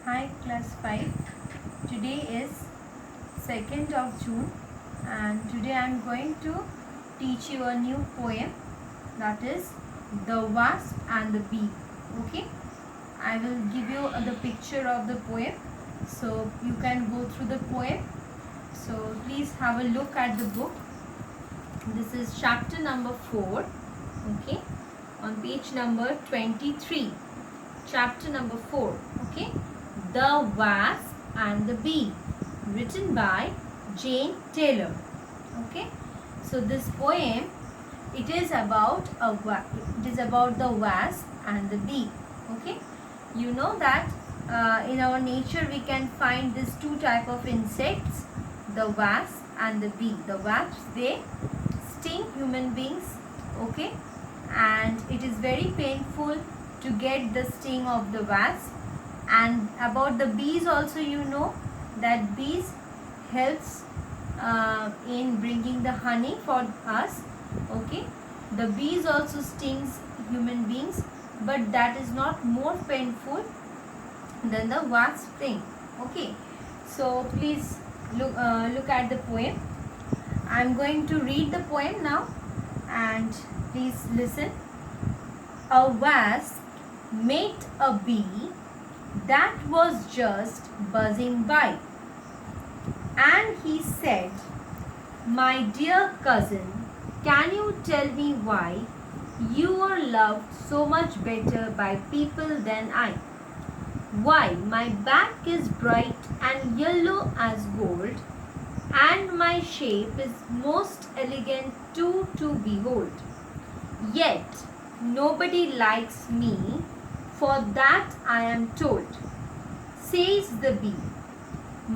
Hi class 5. Today is 2nd of June and today I am going to teach you a new poem, that is The Wasp and the Bee. Okay, I will give you the picture of the poem so you can go through the poem. So please have a look at the book. This is chapter number 4. Okay, on page number 23. Chapter number 4. Okay, The Wasp and the Bee, written by Jane Taylor. Okay, so this poem, it is about the wasp and the bee. Okay, you know that in our nature we can find these two type of insects, the wasp and the bee. The wasps, they sting human beings. Okay, and it is very painful to get the sting of the wasp. And about the bees also, you know that bees helps in bringing the honey for us. Okay, the bees also stings human beings, but that is not more painful than the wasp sting. Okay, so please look at the poem. I am going to read the poem now and please listen. A wasp met a bee that was just buzzing by, and he said, "My dear cousin, can you tell me why you are loved so much better by people than I? Why my back is bright and yellow as gold, and my shape is most elegant too to behold? Yet nobody likes me, for that I am told." Says the bee,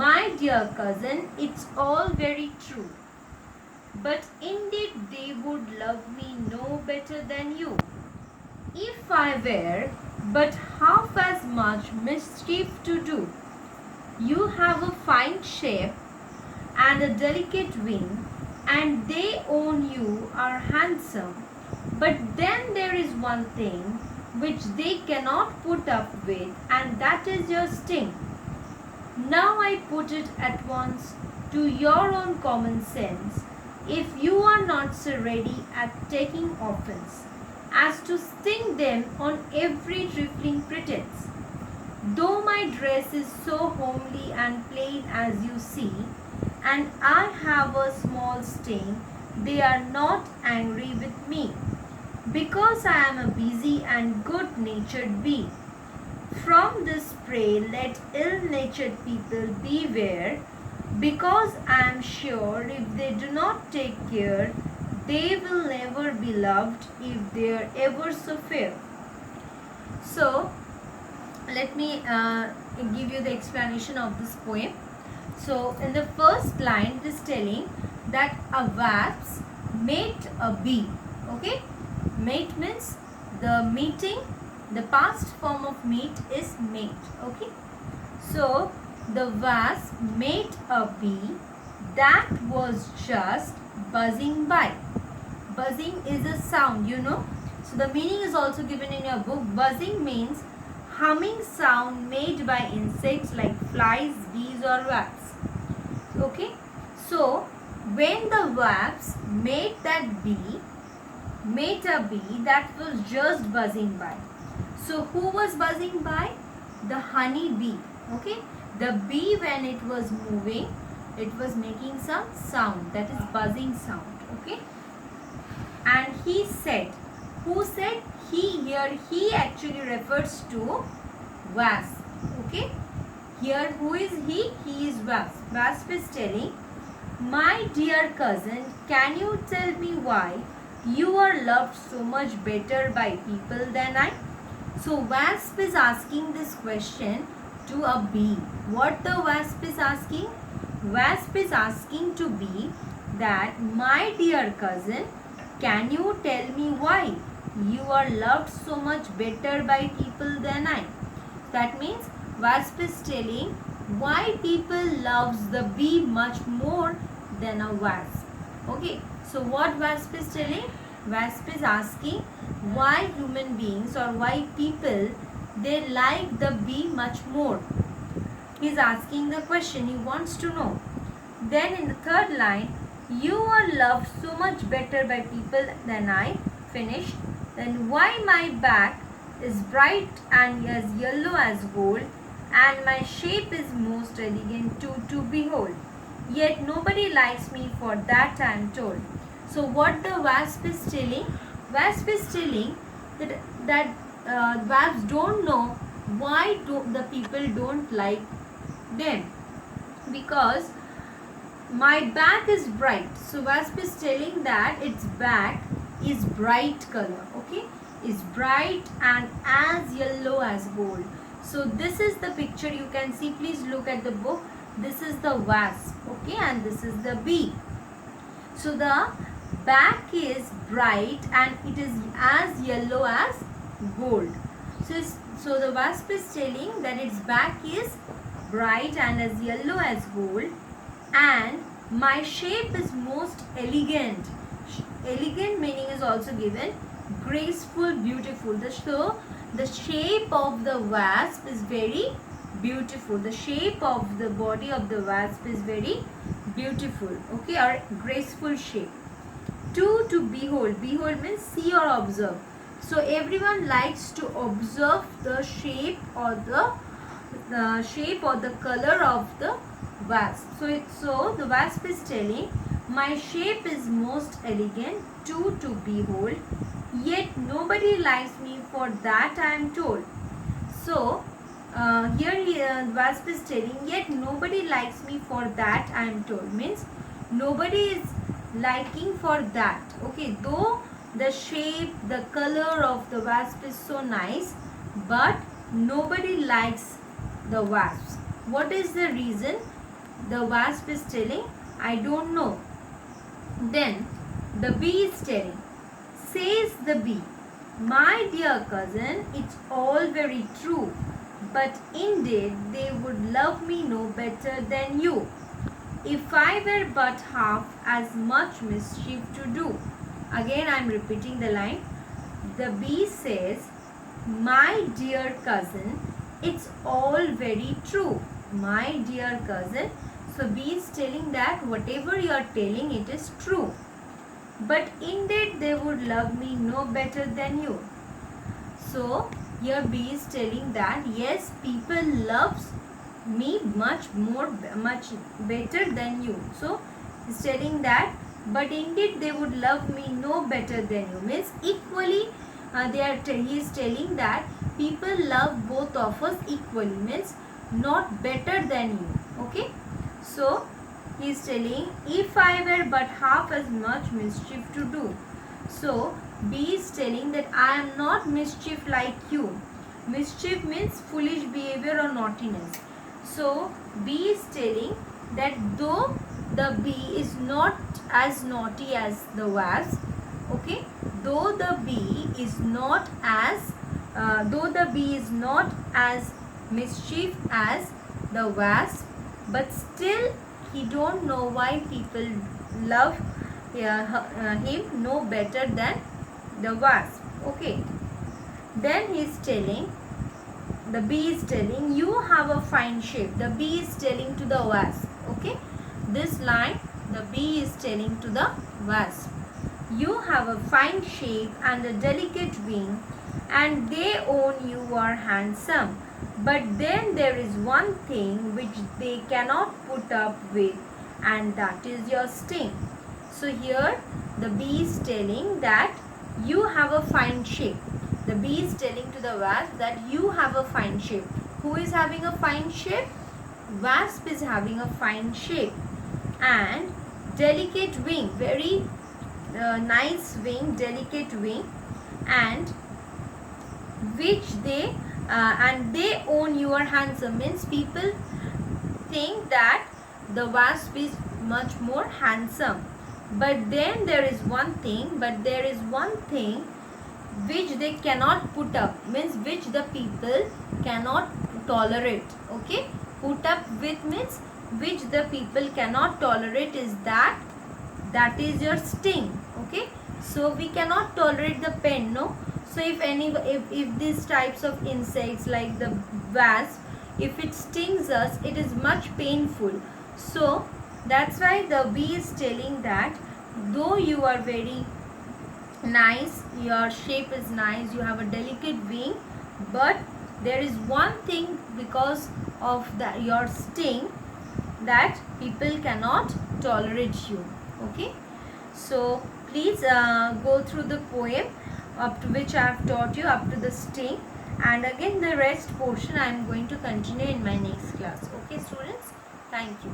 "My dear cousin, it's all very true, but indeed they would love me no better than you, if I were but half as much mischief to do. You have a fine shape and a delicate wing, and they own you are handsome, but then there is one thing which they cannot put up with, and that is your sting. Now I put it at once to your own common sense, if you are not so ready at taking offence, as to sting them on every trifling pretence. Though my dress is so homely and plain as you see, and I have a small sting, they are not angry with me, because I am a busy and good-natured bee. From this prey let ill-natured people beware, because I am sure if they do not take care, they will never be loved if they are ever so fair." So, let me give you the explanation of this poem. So, in the first line, it is telling that a wasp met a bee. Okay, mate means the meeting. The past form of meet is mate. Okay, so the wasp met a bee that was just buzzing by. Buzzing is a sound, you know. So the meaning is also given in your book. Buzzing means humming sound made by insects like flies, bees or wasps. Okay, so when the wasp met a bee that was just buzzing by. So who was buzzing by? The honey bee. Okay, the bee, when it was moving, it was making some sound, that is buzzing sound. Okay, and he said, who said? He. Here he actually refers to wasp. Okay, here who is he? He is wasp. Wasp is telling, "My dear cousin, can you tell me why you are loved so much better by people than I?" So wasp is asking this question to a bee. What the wasp is asking? Wasp is asking to bee that, "My dear cousin, can you tell me why you are loved so much better by people than I?" That means wasp is telling why people loves the bee much more than a wasp. Okay, so what wasp is telling? Wasp is asking why human beings or why people, they like the bee much more. He's asking the question, he wants to know. Then in the third line, you are loved so much better by people than I. Finished. Then why my back is bright and as yellow as gold, and my shape is most elegant to behold. Yet nobody likes me for that I am told. So what the wasp is telling? Wasp is telling that wasps don't know why the people don't like them, because my back is bright. So wasp is telling that its back is bright color, okay, is bright and as yellow as gold. So this is the picture you can see. Please look at the book. This is the wasp, okay, and this is the bee. So the back is bright and it is as yellow as gold. So the wasp is telling that its back is bright and as yellow as gold, and my shape is most elegant. Elegant meaning is also given, graceful, beautiful. So the shape of the wasp is very beautiful. The shape of the body of the wasp is very beautiful, okay, or graceful shape. To behold. Behold means see or observe. So everyone likes to observe the shape or the shape or the color of the wasp. So the wasp is telling, my shape is most elegant to behold, yet nobody likes me for that I am told. So here wasp is telling, yet nobody likes me for that I am told, means nobody is liking for that, okay, though the shape, the color of the wasp is so nice, but nobody likes the wasps. What is the reason? The wasp is telling, I don't know. Then the bee is telling, says the bee, my dear cousin, it's all very true, but indeed they would love me no better than you, if I were but half as much mischief to do. Again I am repeating the line. The bee says, my dear cousin, it's all very true. My dear cousin. So bee is telling that whatever you are telling, it is true. But indeed they would love me no better than you. So here bee is telling that yes, people loves me much better than you. So he's telling that, but indeed they would love me no better than you, means equally he is telling that people love both of us equally, means not better than you, okay. So he is telling, if I were but half as much mischief to do. So B is telling that I am not mischief like you. Mischief means foolish behavior or naughtiness. So B is telling that though the bee is not as naughty as the wasp, okay, though the bee is not as mischief as the wasp, but still he don't know why people love him no better than the wasp, okay. Then he is telling, the bee is telling, you have a fine shape. The bee is telling to the wasp, okay. This line, the bee is telling to the wasp, you have a fine shape and a delicate wing, and they own you are handsome. But then there is one thing which they cannot put up with, and that is your sting. So here the bee is telling that you have a fine shape. The bee is telling to the wasp that you have a fine shape. Who is having a fine shape? Wasp is having a fine shape. And delicate wing, very nice wing, delicate wing, and which they own you are handsome, means people think that the wasp is much more handsome. But then there is one thing which they cannot put up, means which the people cannot tolerate, okay. Put up with means which the people cannot tolerate is that is your sting, okay. So we cannot tolerate the pen, no. So if these types of insects like the wasp, if it stings us, it is much painful. So that's why the bee is telling that though you are very nice, your shape is nice, you have a delicate wing, but there is one thing because of that your sting that people cannot tolerate you. Okay, so please go through the poem up to which I have taught you up to the sting, and again the rest portion I am going to continue in my next class. Okay students, thank you.